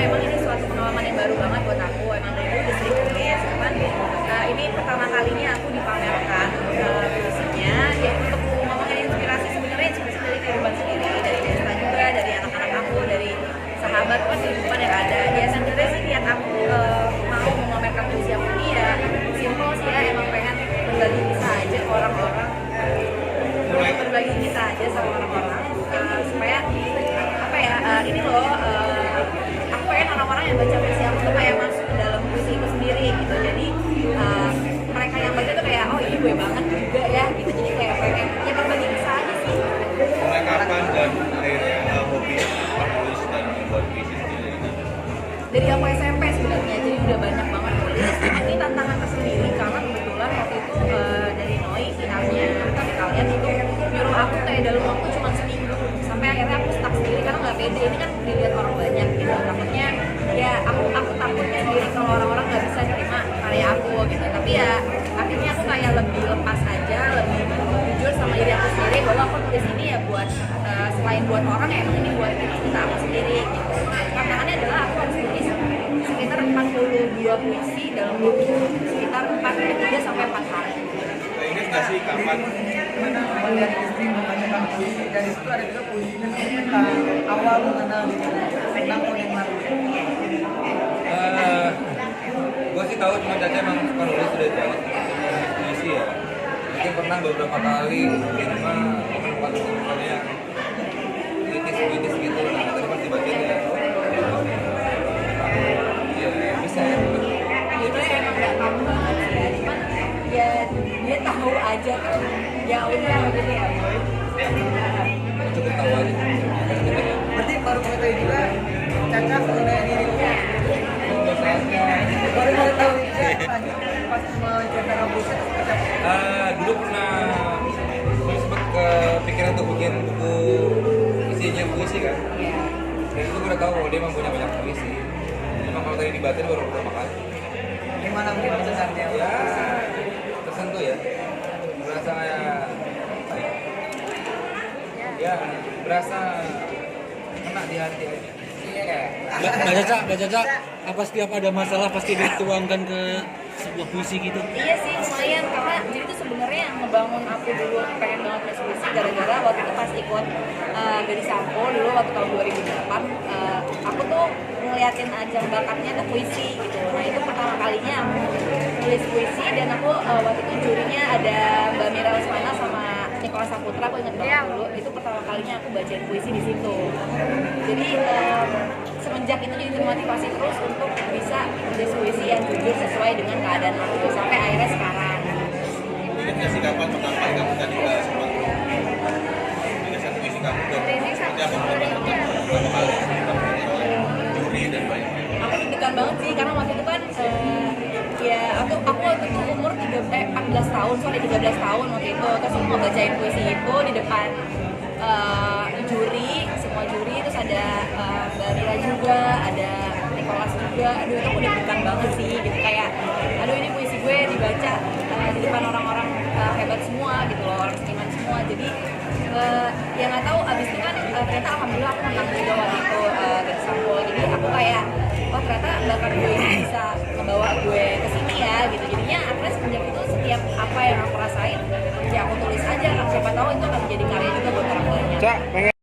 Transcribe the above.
emang ini suatu pengalaman yang baru banget buat aku. Emang dari dulu udah sering nulis, cuman ini pertama kalinya aku dipamerkan puisinya ya untuk ngomongin inspirasi. Sebenarnya inspirasi dari kehidupan sendiri, dari Desta juga, dari anak-anak aku, dari sahabat kan kehidupan yang ada. Ya sebenarnya sih niat aku mau memamerkan puisi aku ini ya simple sih ya, emang pengen berbagi kisah aja ke orang-orang, berbagi kisah aja sama orang-orang supaya apa ya ini loh aku pengen orang-orang yang baca puisi aku tuh kayak masuk ke dalam puisi itu sendiri gitu. Jadi mereka yang baca tuh kayak oh ini gue banget juga ya gitu. Jadi kayak pengen ya berbagi kisah aja sih. Mulai kapan dan akhirnya hobi menulis dan membuat puisi sendiri ini? Dari aku SMP sebenarnya, jadi udah banyak banget nulis. Ini tantangan tersendiri karena kebetulan waktu itu dari Noi PR-nya kalian itu nyuruh aku kayak dalam waktu cuma seminggu, sampai akhirnya aku stuck sendiri karena nggak pede. Ini kan dilihat orang banyak gitu, takutnya ya aku takutnya sendiri kalau orang-orang nggak bisa terima karya aku gitu. Tapi ya akhirnya aku kayak lebih lepas aja, lebih jujur sama diri aku sendiri bahwa aku tulis ini ya buat selain buat orang ya emang ini buat kita aku sendiri gitu. Tantangannya adalah aku harus tulis sekitar 42 puisi dalam waktu sekitar 3 sampai 4 hari. Ingat nggak sih kapan? Melihat istri membacakan puisi, dari situ ada juga puisinya tentang awal mengenal tentang tahun yang lalu. Gue sih tahu cuma Caca emang suka nulis udah jauh puisi ya. Mungkin pernah beberapa kali mungkin mah teman-temannya puitis gitu. Nah tadi pas dibacain ya. Iya bisa ya. Sebenarnya emang nggak tahu banget sih ya, cuman ya dia tahu aja kan. Ya udah gitu ya. Cukup tahu aja. Berarti baru mengetahui juga Caca mengenai dirinya. Baru mengetahui juga pas menceritakan puisi seperti apa? Dulu pernah sempat kepikiran untuk bikin buku isinya puisi kan. Dan itu gue udah tahu kalau dia emang punya banyak puisi. Emang kalau tadi dibacain baru pertama kali. Gimana mungkin mendengarnya? Ya tersentuh ya. Berasa kayak ya berasa kena di hati aja. Mbak Caca, apa setiap ada masalah pasti dituangkan ke sebuah puisi gitu? Iya sih lumayan, karena jadi itu sebenarnya yang ngebangun aku dulu pengen banget nulis puisi gara-gara waktu itu pas ikut Gadis Sampo dulu waktu tahun 2008 aku tuh ngeliatin ajang bakatnya tuh puisi gitu. Nah itu pertama kalinya aku nulis puisi dan aku waktu itu jurinya ada Mbak Mira Usmana sama Nicholas Saputra, aku inget banget dulu itu pertama kalinya aku bacain puisi di situ. Jadi semenjak itu jadi termotivasi terus untuk bisa menulis puisi yang jujur sesuai dengan keadaan aku sampai akhirnya sekarang. Ingat nggak sih kapan pertama kali kamu tadi sempat tulisan puisi kamu dan seperti apa pertama kali oleh juri dan banyak? Aku deg-degan banget sih karena waktu itu kan ya aku waktu itu umur 14 tahun, 13 tahun waktu itu. Terus aku mau bacain puisi itu di depan juri, semua juri, terus ada Mbak Mira juga, ada Nicholas juga. Aduh itu aku deg-degan banget sih gitu, kayak aduh ini puisi gue dibaca di depan orang-orang hebat semua gitu loh, orang seniman semua. Jadi ya nggak tahu abis itu kan ternyata alhamdulillah aku menang juga waktu itu Gadis Sampo. Jadi aku kayak oh ternyata bakat gue ini bisa ngebawa gue ke sini ya gitu. Jadinya akhirnya semenjak itu setiap apa yang aku rasain ya aku tulis aja, siapa tahu itu akan menjadi karya juga buat orang lain.